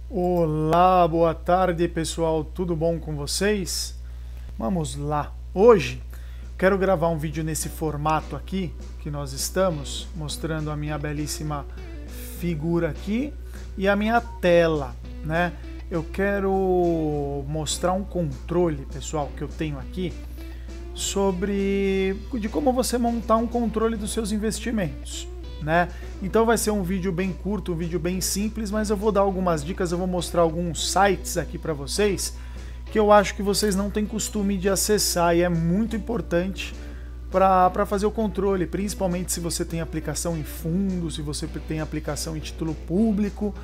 Olá, boa tarde pessoal, tudo bom com vocês? Vamos lá, hoje quero gravar um vídeo nesse formato aqui que nós estamos, mostrando a minha belíssima figura aqui e a minha tela, né? Eu quero mostrar um controle, pessoal, que eu tenho aqui de como você montar um controle dos seus investimentos, né? Então vai ser um vídeo bem curto, um vídeo bem simples, mas eu vou dar algumas dicas, eu vou mostrar alguns sites aqui para vocês que eu acho que vocês não têm costume de acessar e é muito importante para fazer o controle, principalmente se você tem aplicação em fundo, se você tem aplicação em título público.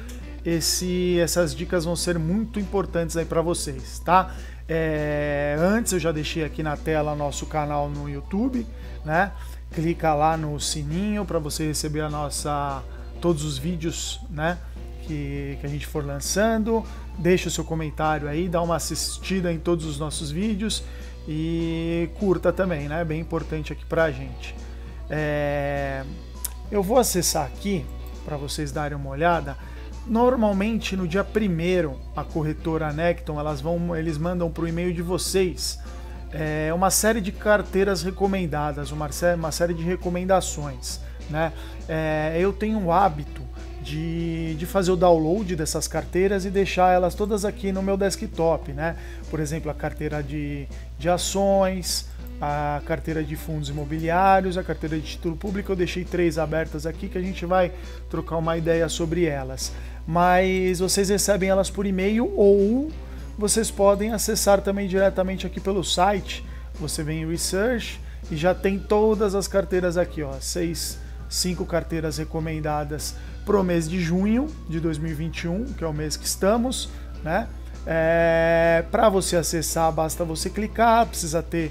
Essas dicas vão ser muito importantes aí para vocês, tá? Antes eu já deixei aqui na tela nosso canal no YouTube, né? Clica lá no sininho para você receber todos os vídeos, né, que a gente for lançando. Deixa o seu comentário aí, dá uma assistida em todos os nossos vídeos e curta também, né? Bem importante aqui pra gente. Eu vou acessar aqui para vocês darem uma olhada. Normalmente no dia 1º a corretora Necton, eles mandam para o e-mail de vocês uma série de carteiras recomendadas, uma série de recomendações, né? Eu tenho o hábito de fazer o download dessas carteiras e deixar elas todas aqui no meu desktop, né? Por exemplo, a carteira de ações, a carteira de fundos imobiliários, a carteira de título público, eu deixei 3 abertas aqui que a gente vai trocar uma ideia sobre elas. Mas vocês recebem elas por e-mail ou vocês podem acessar também diretamente aqui pelo site. Você vem em Research e já tem todas as carteiras aqui, ó, 5 carteiras recomendadas para o mês de junho de 2021, que é o mês que estamos, né? Para você acessar, basta você clicar, precisa ter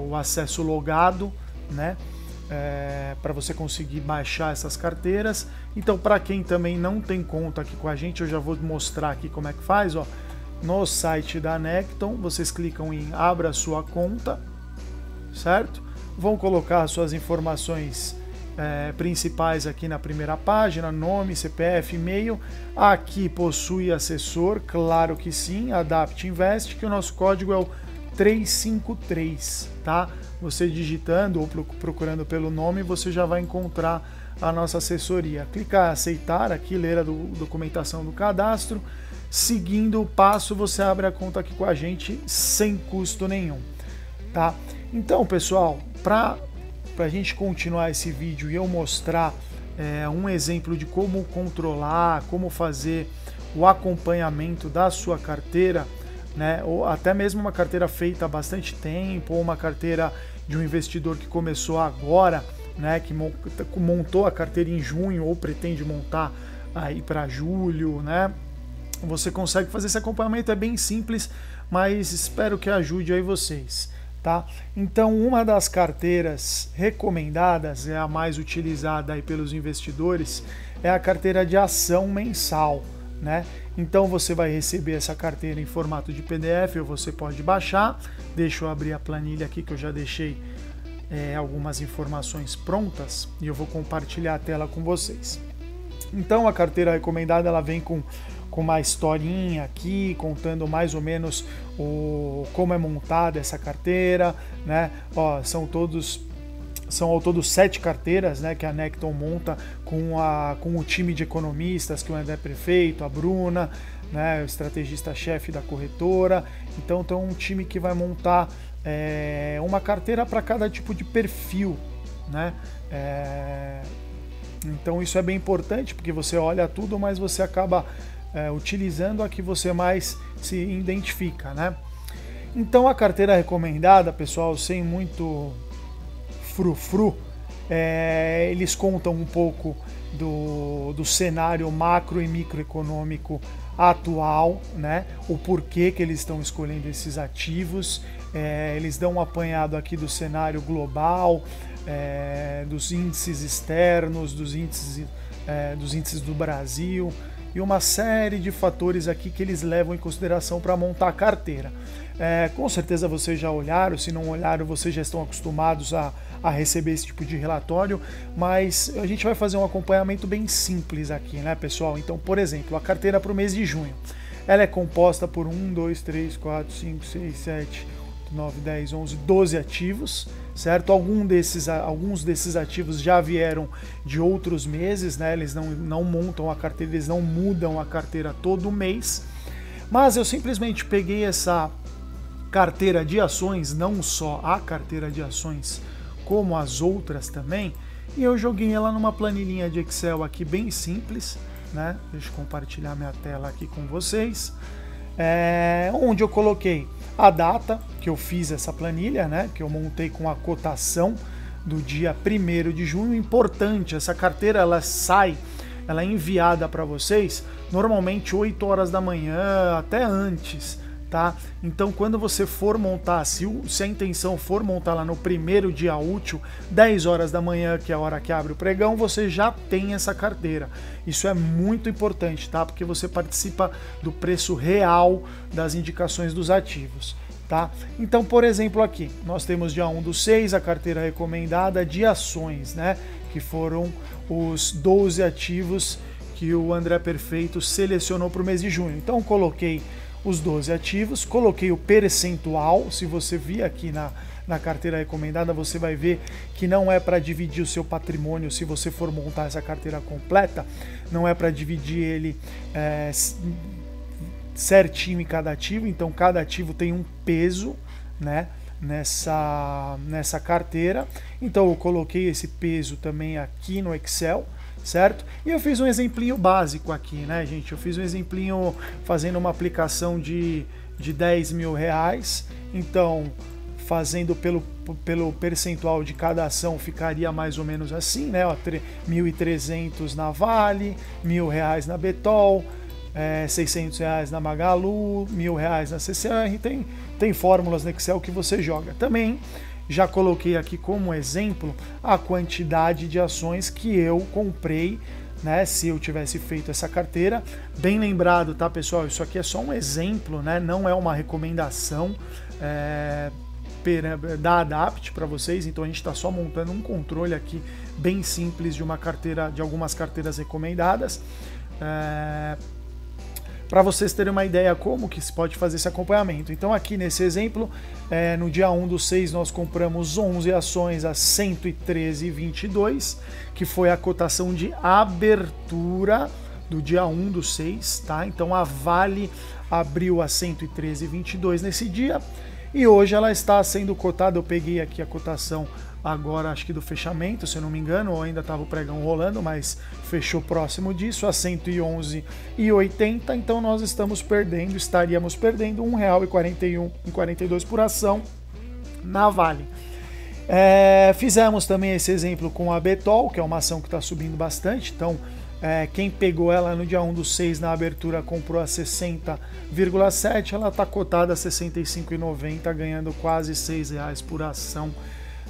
o acesso logado, né? Para você conseguir baixar essas carteiras. Então, para quem também não tem conta aqui com a gente, eu já vou mostrar aqui como é que faz, ó. No site da Necton, vocês clicam em Abra sua conta, certo? Vão colocar suas informações principais aqui na primeira página, nome, CPF, e-mail. Aqui possui assessor, claro que sim, Adapt Invest, que o nosso código é o 353, tá? Você digitando ou procurando pelo nome, você já vai encontrar a nossa assessoria. Clicar em aceitar aqui, ler a documentação do cadastro. Seguindo o passo, você abre a conta aqui com a gente sem custo nenhum, tá? Então, pessoal, para a gente continuar esse vídeo e eu mostrar um exemplo de como controlar, como fazer o acompanhamento da sua carteira, né? Ou até mesmo uma carteira feita há bastante tempo, ou uma carteira de um investidor que começou agora, né? Que montou a carteira em junho ou pretende montar aí para julho, né? Você consegue fazer esse acompanhamento, é bem simples, mas espero que ajude aí vocês, tá? Então, uma das carteiras recomendadas, é a mais utilizada aí pelos investidores, é a carteira de ação mensal, né? Então você vai receber essa carteira em formato de PDF, ou você pode baixar. Deixa eu abrir a planilha aqui que eu já deixei algumas informações prontas e eu vou compartilhar a tela com vocês. Então a carteira recomendada, ela vem com uma historinha aqui, contando mais ou menos como é montada essa carteira, né? Ó, são ao todo 7 carteiras, né, que a Necton monta com o time de economistas, que o André Prefeito, a Bruna, né, o estrategista-chefe da corretora. Então tem um time que vai montar uma carteira para cada tipo de perfil, né? Então isso é bem importante, porque você olha tudo, mas você acaba utilizando a que você mais se identifica, né? Então a carteira recomendada, pessoal, sem muito frufru, eles contam um pouco do cenário macro e microeconômico atual, né? O porquê que eles estão escolhendo esses ativos. Eles dão um apanhado aqui do cenário global, dos índices externos, dos índices do Brasil e uma série de fatores aqui que eles levam em consideração para montar a carteira. Com certeza vocês já olharam, se não olharam, vocês já estão acostumados a receber esse tipo de relatório, mas a gente vai fazer um acompanhamento bem simples aqui, né, pessoal? Então, por exemplo, a carteira para o mês de junho, ela é composta por 1, 2, 3, 4, 5, 6, 7, 8, 9, 10, 11, 12 ativos, certo? Alguns desses ativos já vieram de outros meses, né? Eles não montam a carteira, eles não mudam a carteira todo mês, mas eu simplesmente peguei essa carteira de ações, não só a carteira de ações, como as outras também, e eu joguei ela numa planilhinha de Excel aqui bem simples, né? Deixa eu compartilhar minha tela aqui com vocês, onde eu coloquei a data que eu fiz essa planilha, né? Que eu montei com a cotação do dia 1º de junho. Importante, essa carteira ela é enviada para vocês normalmente 8 horas da manhã, até antes. Tá? Então, quando você for montar, se a intenção for montar lá no primeiro dia útil, 10 horas da manhã, que é a hora que abre o pregão, você já tem essa carteira. Isso é muito importante, tá? Porque você participa do preço real das indicações dos ativos. Tá? Então, por exemplo, aqui nós temos dia 1/6 a carteira recomendada de ações, né? Que foram os 12 ativos que o André Perfeito selecionou para o mês de junho. Então, coloquei os 12 ativos, coloquei o percentual. Se você vir aqui na carteira recomendada, você vai ver que não é para dividir o seu patrimônio. Se você for montar essa carteira completa, não é para dividir ele certinho em cada ativo. Então cada ativo tem um peso, né, nessa carteira. Então eu coloquei esse peso também aqui no Excel, certo? E eu fiz um exemplinho básico aqui, né, gente? Eu fiz um exemplinho fazendo uma aplicação de 10 mil reais. Então, fazendo pelo percentual de cada ação, ficaria mais ou menos assim, né? 1.300 na Vale, R$1.000 na Betol, R$600 na Magalu, R$1.000 na CCR. Tem fórmulas no Excel que você joga. Também já coloquei aqui como exemplo a quantidade de ações que eu comprei, né, se eu tivesse feito essa carteira. Bem lembrado, tá, pessoal? Isso aqui é só um exemplo, né? Não é uma recomendação da Adapt para vocês. Então a gente está só montando um controle aqui bem simples de uma carteira, de algumas carteiras recomendadas. Para vocês terem uma ideia como que se pode fazer esse acompanhamento. Então aqui nesse exemplo, no dia 1/6 nós compramos 11 ações a 113,22, que foi a cotação de abertura do dia 1/6, tá? Então a Vale abriu a 113,22 nesse dia, e hoje ela está sendo cotada. Eu peguei aqui a cotação agora, acho que do fechamento, se eu não me engano, ou ainda estava o pregão rolando, mas fechou próximo disso, a 111,80. Então nós estaríamos perdendo R$1,41,42 por ação na Vale. Fizemos também esse exemplo com a Betol, que é uma ação que está subindo bastante. Então quem pegou ela no dia 1/6 na abertura comprou a 60,7, ela está cotada a 65,90, ganhando quase R$6 por ação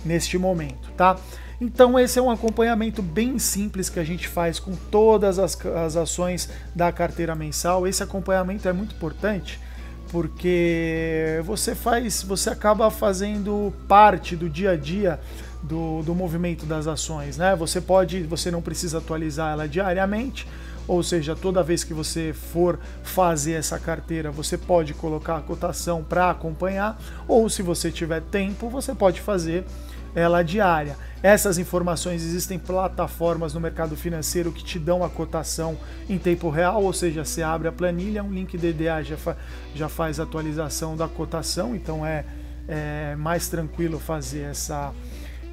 neste momento, tá? Então esse é um acompanhamento bem simples que a gente faz com todas as ações da carteira mensal. Esse acompanhamento é muito importante porque você acaba fazendo parte do dia a dia do movimento das ações, né? Você não precisa atualizar ela diariamente, ou seja, toda vez que você for fazer essa carteira, você pode colocar a cotação para acompanhar, ou se você tiver tempo, você pode fazer ela diária. Essas informações, existem plataformas no mercado financeiro que te dão a cotação em tempo real, ou seja, você abre a planilha, um link DDA já faz a atualização da cotação. Então é mais tranquilo fazer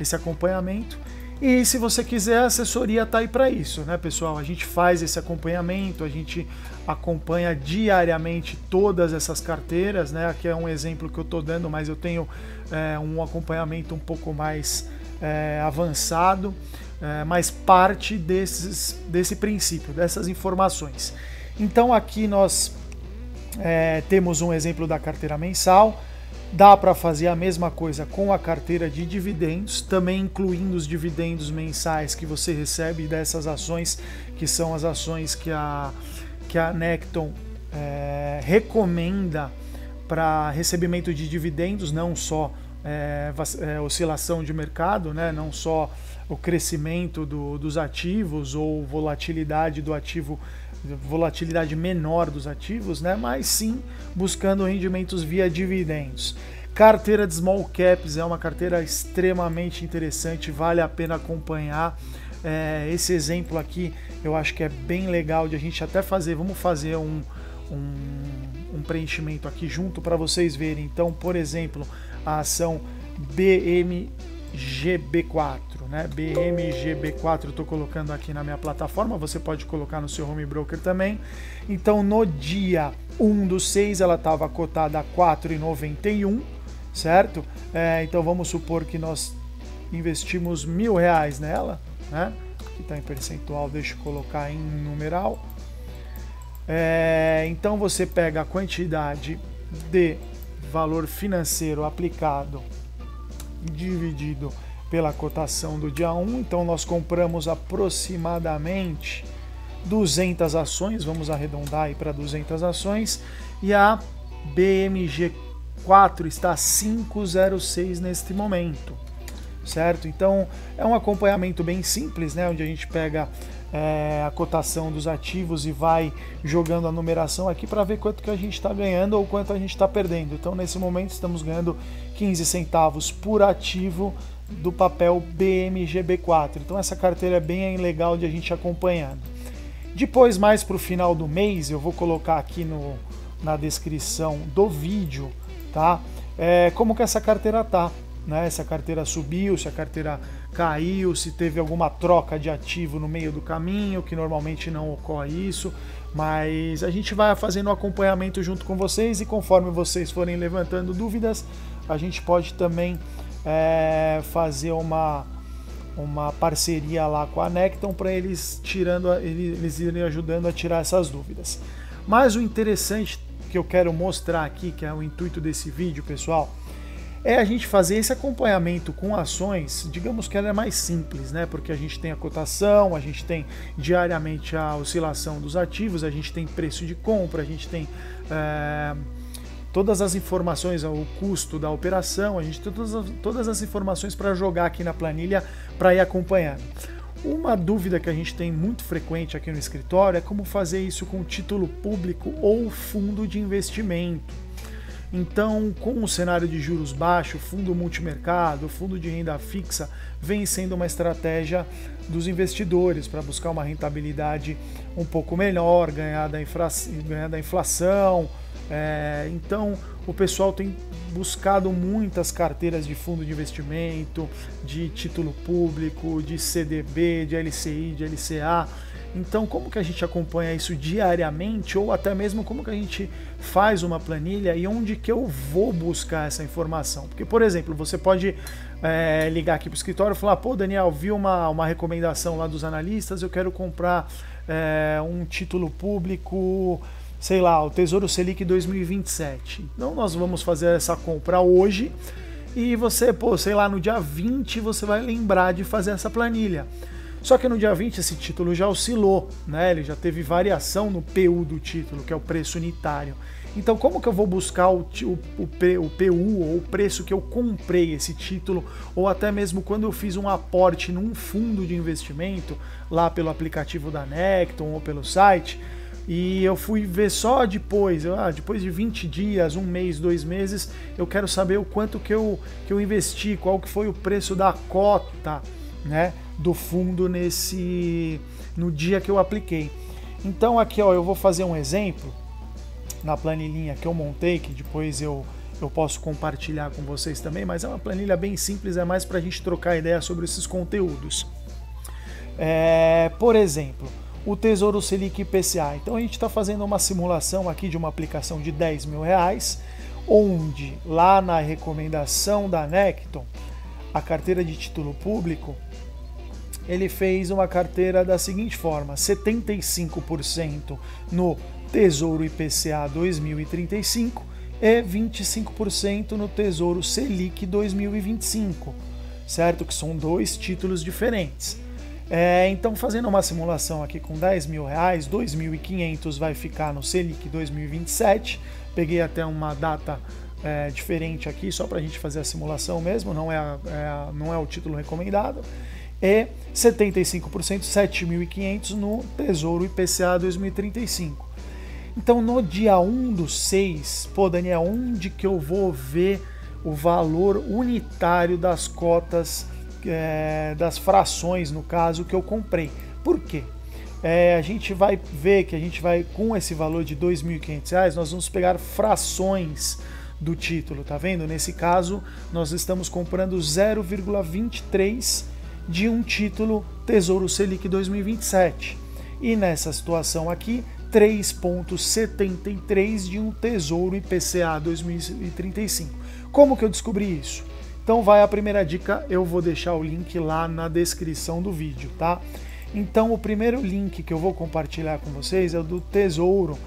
esse acompanhamento. E se você quiser, a assessoria está aí para isso, né, pessoal? A gente faz esse acompanhamento, a gente acompanha diariamente todas essas carteiras, né? Aqui é um exemplo que eu estou dando, mas eu tenho um acompanhamento um pouco mais avançado, mas parte desse princípio, dessas informações. Então aqui nós temos um exemplo da carteira mensal. Dá para fazer a mesma coisa com a carteira de dividendos, também incluindo os dividendos mensais que você recebe dessas ações, que são as ações que a Necton recomenda para recebimento de dividendos, não só oscilação de mercado, né? Não só o crescimento dos ativos ou volatilidade do ativo, volatilidade menor dos ativos, né? Mas sim buscando rendimentos via dividendos. Carteira de small caps é uma carteira extremamente interessante, vale a pena acompanhar. Esse exemplo aqui eu acho que é bem legal de a gente até fazer. Vamos fazer um preenchimento aqui junto para vocês verem. Então, por exemplo, a ação BMGB4, né? BMGB4 eu estou colocando aqui na minha plataforma, você pode colocar no seu home broker também. Então, no dia 1/6 ela estava cotada a 4,91, certo? Então vamos supor que nós investimos R$1.000 nela, né? Aqui está em percentual, deixa eu colocar em numeral. Então você pega a quantidade de valor financeiro aplicado dividido pela cotação do dia 1. Então nós compramos aproximadamente 200 ações, vamos arredondar aí para 200 ações, e a BMG4 está 5,06 neste momento, certo? Então é um acompanhamento bem simples, né? Onde a gente pega a cotação dos ativos e vai jogando a numeração aqui para ver quanto que a gente está ganhando ou quanto a gente está perdendo. Então nesse momento estamos ganhando 15 centavos por ativo do papel BMGB4. Então essa carteira é bem legal de a gente acompanhando. Depois, mais para o final do mês, eu vou colocar aqui na descrição do vídeo, tá? Como que essa carteira tá, né? Se a carteira subiu, se a carteira caiu, se teve alguma troca de ativo no meio do caminho, que normalmente não ocorre isso, mas a gente vai fazendo o acompanhamento junto com vocês, e conforme vocês forem levantando dúvidas, a gente pode também fazer uma parceria lá com a Necton para eles irem ajudando a tirar essas dúvidas. Mas o interessante que eu quero mostrar aqui, que é o intuito desse vídeo, pessoal, é a gente fazer esse acompanhamento com ações. Digamos que ela é mais simples, né? Porque a gente tem a cotação, a gente tem diariamente a oscilação dos ativos, a gente tem preço de compra, a gente tem todas as informações, o custo da operação, a gente tem todas as informações para jogar aqui na planilha para ir acompanhando. Uma dúvida que a gente tem muito frequente aqui no escritório é como fazer isso com título público ou fundo de investimento. Então, com o cenário de juros baixo, fundo multimercado, fundo de renda fixa vem sendo uma estratégia dos investidores para buscar uma rentabilidade um pouco melhor, ganhar da inflação. Então, o pessoal tem buscado muitas carteiras de fundo de investimento, de título público, de CDB, de LCI, de LCA. Então, como que a gente acompanha isso diariamente, ou até mesmo como que a gente faz uma planilha e onde que eu vou buscar essa informação? Porque, por exemplo, você pode ligar aqui para o escritório e falar: pô, Daniel, vi uma recomendação lá dos analistas, eu quero comprar um título público, sei lá, o Tesouro Selic 2027. Então, nós vamos fazer essa compra hoje e você, pô, sei lá, no dia 20 você vai lembrar de fazer essa planilha. Só que no dia 20 esse título já oscilou, né? Ele já teve variação no PU do título, que é o preço unitário. Então como que eu vou buscar o PU, ou o preço que eu comprei esse título, ou até mesmo quando eu fiz um aporte num fundo de investimento, lá pelo aplicativo da Necton ou pelo site, e eu fui ver só depois de 20 dias, um mês, 2 meses, eu quero saber o quanto que eu investi, qual que foi o preço da cota, né, do fundo no dia que eu apliquei. Então aqui, ó, eu vou fazer um exemplo na planilhinha que eu montei, que depois eu posso compartilhar com vocês também, mas é uma planilha bem simples, é mais para a gente trocar ideia sobre esses conteúdos. Por exemplo, o Tesouro Selic IPCA. Então a gente está fazendo uma simulação aqui de uma aplicação de R$10.000, onde lá na recomendação da Necton, a carteira de título público, ele fez uma carteira da seguinte forma: 75% no Tesouro IPCA 2035 e 25% no Tesouro Selic 2025, certo? Que são 2 títulos diferentes. Então, fazendo uma simulação aqui com R$10.000, 2.500 vai ficar no Selic 2027, peguei até uma data diferente aqui, só para a gente fazer a simulação mesmo, não é o título recomendado, e 75%, 7.500 no Tesouro IPCA 2035. Então no dia 1/6, pô, Daniel, onde que eu vou ver o valor unitário das cotas, das frações, no caso, que eu comprei? Por quê? A gente vai ver que a gente vai, com esse valor de R$ 2.500, nós vamos pegar frações do título, tá vendo? Nesse caso, nós estamos comprando 0,23 de um título Tesouro Selic 2027. E nessa situação aqui, 3,73 de um Tesouro IPCA 2035. Como que eu descobri isso? Então vai a primeira dica, eu vou deixar o link lá na descrição do vídeo, tá? Então o primeiro link que eu vou compartilhar com vocês é o do Tesouro,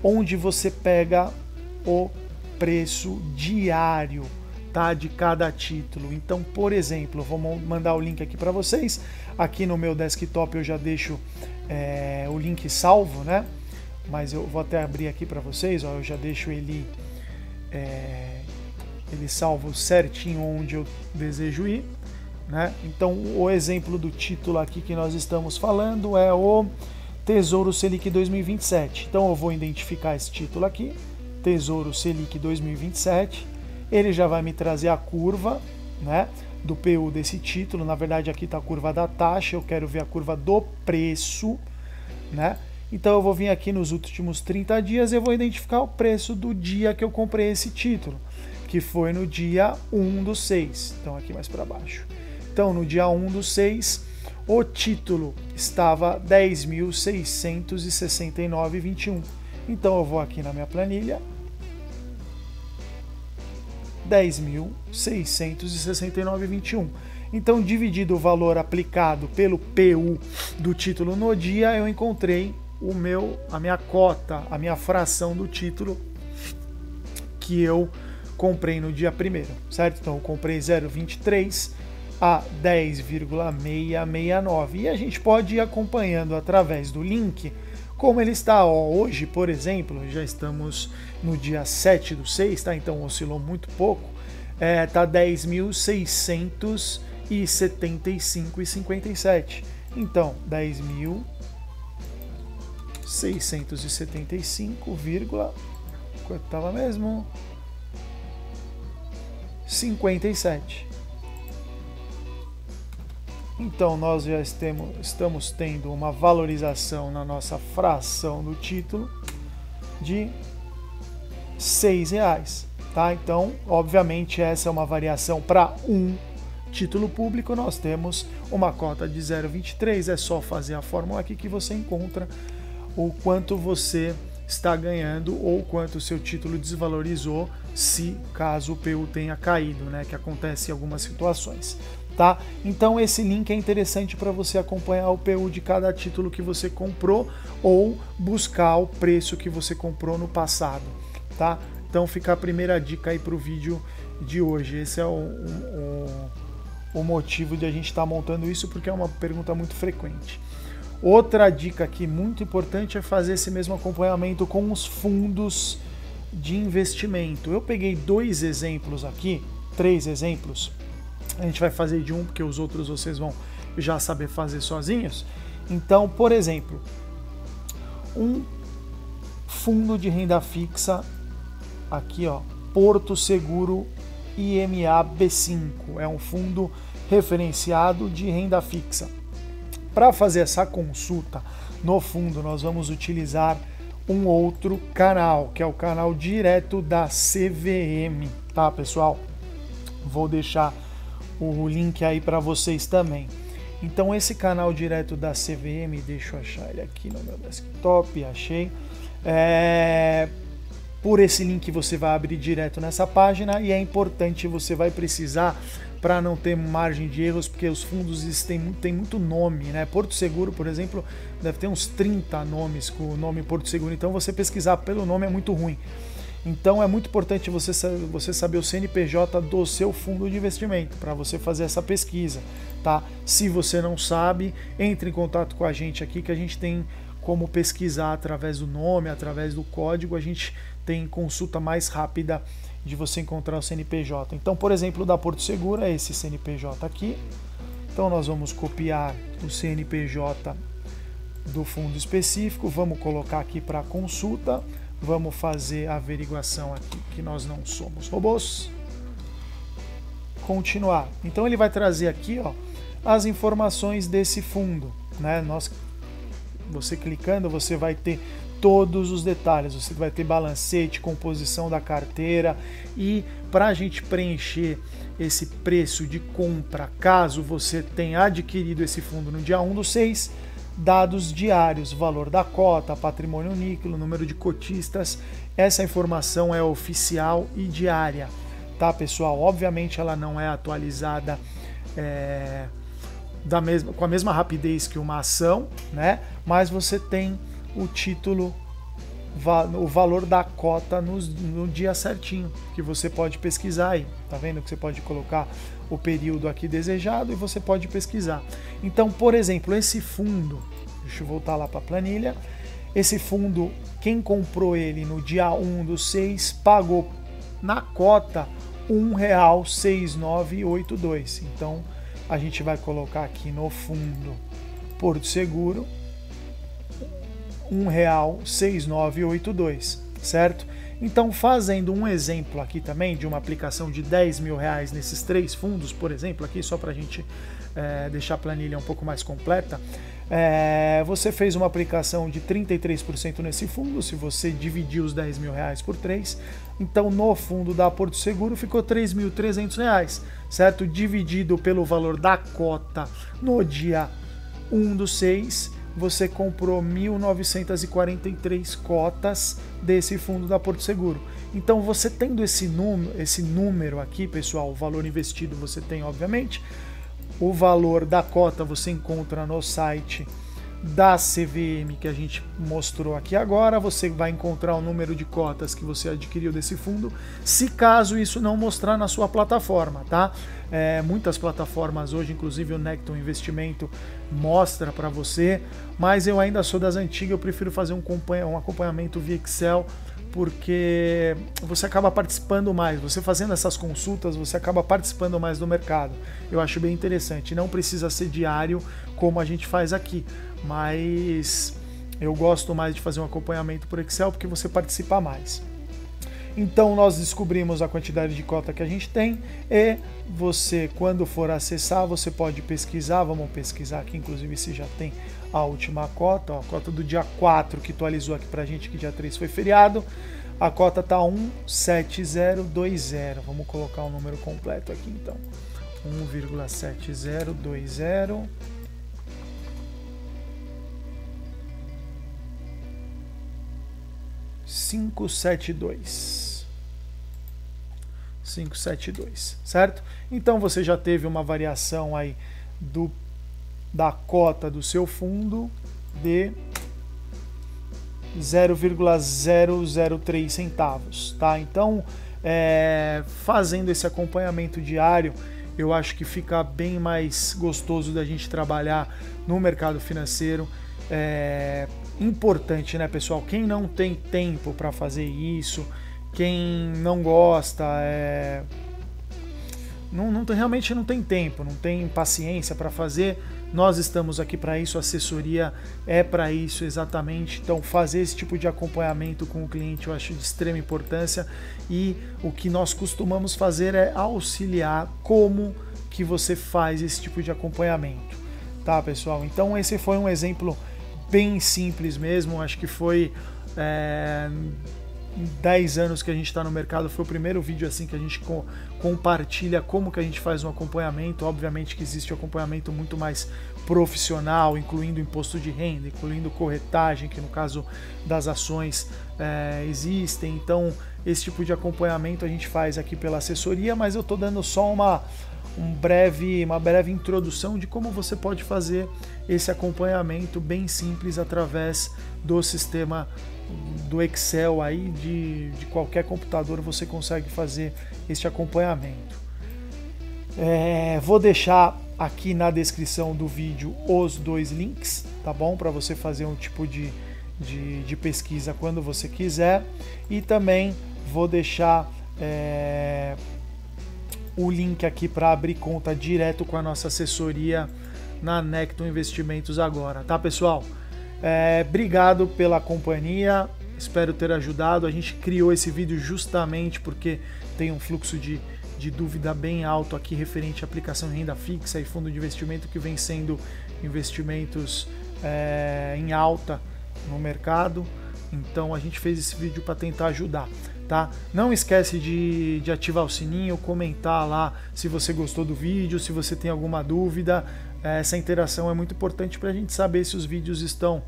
onde você pega o preço diário, tá, de cada título. Então, por exemplo, eu vou mandar o link aqui para vocês. Aqui no meu desktop eu já deixo o link salvo, né? Mas eu vou até abrir aqui para vocês, ó, eu já deixo ele salvo certinho onde eu desejo ir, né? Então, o exemplo do título aqui que nós estamos falando é o Tesouro Selic 2027. Então, eu vou identificar esse título aqui, Tesouro Selic 2027. Ele já vai me trazer a curva, né, do PU desse título. Na verdade, aqui está a curva da taxa, eu quero ver a curva do preço, né? Então eu vou vir aqui nos últimos 30 dias e eu vou identificar o preço do dia que eu comprei esse título, que foi no dia 1/6. Então aqui mais para baixo. Então no dia 1/6, o título estava 10.669,21. Então eu vou aqui na minha planilha, 10.669,21. Então, dividido o valor aplicado pelo PU do título no dia, eu encontrei a minha cota, a minha fração do título que eu comprei no dia 1º, certo? Então, eu comprei 0,23 a 10,669. E a gente pode ir acompanhando através do link como ele está. Hoje, por exemplo, já estamos no dia 7/6, tá? Então oscilou muito pouco. Tá 10.675,57. Então, 10.675, quanto estava mesmo? 57. Então, nós já estamos tendo uma valorização na nossa fração do título de R$ 6, tá? Então, obviamente, essa é uma variação para um título público. Nós temos uma cota de 0,23. É só fazer a fórmula aqui que você encontra o quanto você está ganhando ou quanto o seu título desvalorizou, se caso o PU tenha caído, né? Que acontece em algumas situações. Tá? Então esse link é interessante para você acompanhar o PU de cada título que você comprou ou buscar o preço que você comprou no passado, tá? Então fica a primeira dica aí para o vídeo de hoje. Esse é o motivo de a gente estar montando isso, porque é uma pergunta muito frequente. Outra dica aqui muito importante é fazer esse mesmo acompanhamento com os fundos de investimento. Eu peguei 2 exemplos aqui, 3 exemplos. A gente vai fazer de um, porque os outros vocês vão já saber fazer sozinhos. Então, por exemplo, um fundo de renda fixa, aqui ó, Porto Seguro IMA B5, é um fundo referenciado de renda fixa. Para fazer essa consulta no fundo, nós vamos utilizar um outro canal, que é o canal direto da CVM, tá, pessoal? Vou deixar o link aí para vocês também. Então esse canal direto da CVM, deixa eu achar ele aqui no meu desktop, achei. Por esse link você vai abrir direto nessa página e é importante, você vai precisar, para não ter margem de erros, porque os fundos têm muito nome, né? Porto Seguro, por exemplo, deve ter uns 30 nomes com o nome Porto Seguro, então você pesquisar pelo nome é muito ruim. Então é muito importante você saber o CNPJ do seu fundo de investimento para você fazer essa pesquisa, tá? Se você não sabe, entre em contato com a gente aqui, que a gente tem como pesquisar através do nome, através do código. A gente tem consulta mais rápida de você encontrar o CNPJ. Então, por exemplo, da Porto Seguro é esse CNPJ aqui. Então nós vamos copiar o CNPJ do fundo específico, vamos colocar aqui para consulta, vamos fazer a averiguação aqui que nós não somos robôs. Continuar. Então ele vai trazer aqui, ó, as informações desse fundo, né? Você clicando, você vai ter todos os detalhes, você vai ter balancete, composição da carteira, e para a gente preencher esse preço de compra, caso você tenha adquirido esse fundo no dia 1/6, dados diários, valor da cota, patrimônio líquido, número de cotistas, essa informação é oficial e diária, tá, pessoal? Obviamente ela não é atualizada com a mesma rapidez que uma ação, né? Mas você tem o título, o valor da cota no dia certinho, que você pode pesquisar aí, tá vendo que você pode colocar o período aqui desejado e você pode pesquisar. Então, por exemplo, esse fundo, deixa eu voltar lá para a planilha, esse fundo, quem comprou ele no dia 1/6 pagou na cota R$ 1,6982. Então, a gente vai colocar aqui no fundo Porto Seguro R$ 1,6982, certo? Então, fazendo um exemplo aqui também de uma aplicação de R$ 10.000 nesses 3 fundos, por exemplo, aqui só para a gente deixar a planilha um pouco mais completa, você fez uma aplicação de 33% nesse fundo, se você dividir os R$ 10.000 por 3, então no fundo da Porto Seguro ficou R$ 3.300, certo? Dividido pelo valor da cota no dia 1/6, você comprou 1.943 cotas desse fundo da Porto Seguro. Então, você tendo esse número aqui, pessoal, o valor investido você tem, obviamente. O valor da cota você encontra no site da CVM que a gente mostrou aqui agora. Você vai encontrar o número de cotas que você adquiriu desse fundo, se caso isso não mostrar na sua plataforma, tá? Muitas plataformas hoje, inclusive o Necton Investimento, mostra para você, mas eu ainda sou das antigas, eu prefiro fazer um acompanhamento via Excel, porque você acaba participando mais, você fazendo essas consultas, você acaba participando mais do mercado. Eu acho bem interessante, não precisa ser diário como a gente faz aqui, mas eu gosto mais de fazer um acompanhamento por Excel porque você participa mais. Então nós descobrimos a quantidade de cota que a gente tem e você, quando for acessar, você pode pesquisar, vamos pesquisar aqui, inclusive se já tem a última cota, ó, a cota do dia 4 que atualizou aqui pra gente, que dia 3 foi feriado, a cota tá 1,7020, vamos colocar o número completo aqui então, 1,7020, $572, certo? Então você já teve uma variação aí da cota do seu fundo de 0,003 centavos, tá? Então, fazendo esse acompanhamento diário, eu acho que fica bem mais gostoso da gente trabalhar no mercado financeiro. Importante, né, pessoal? Quem não tem tempo para fazer isso, quem não gosta, realmente não tem tempo, não tem paciência para fazer, nós estamos aqui para isso, a assessoria é para isso exatamente. Então, fazer esse tipo de acompanhamento com o cliente eu acho de extrema importância, e o que nós costumamos fazer é auxiliar como que você faz esse tipo de acompanhamento, tá, pessoal? Então, esse foi um exemplo bem simples mesmo, acho que foi 10 anos que a gente está no mercado, foi o primeiro vídeo assim que a gente compartilha como que a gente faz um acompanhamento. Obviamente que existe um acompanhamento muito mais profissional, incluindo imposto de renda, incluindo corretagem, que no caso das ações existem. Então, esse tipo de acompanhamento a gente faz aqui pela assessoria, mas eu estou dando só uma breve introdução de como você pode fazer esse acompanhamento bem simples através do sistema do Excel aí, de qualquer computador você consegue fazer este acompanhamento. Vou deixar aqui na descrição do vídeo os 2 links, tá bom? Para você fazer um tipo de de pesquisa quando você quiser, e também vou deixar o link aqui para abrir conta direto com a nossa assessoria na Necton Investimentos agora, tá, pessoal? Obrigado pela companhia, espero ter ajudado. A gente criou esse vídeo justamente porque tem um fluxo de dúvida bem alto aqui referente à aplicação em renda fixa e fundo de investimento, que vem sendo investimentos em alta no mercado. Então a gente fez esse vídeo para tentar ajudar, tá? Não esquece de ativar o sininho, comentar lá se você gostou do vídeo, se você tem alguma dúvida. Essa interação é muito importante para a gente saber se os vídeos estão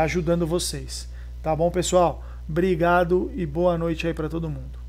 ajudando vocês. Tá bom, pessoal? Obrigado e boa noite aí para todo mundo.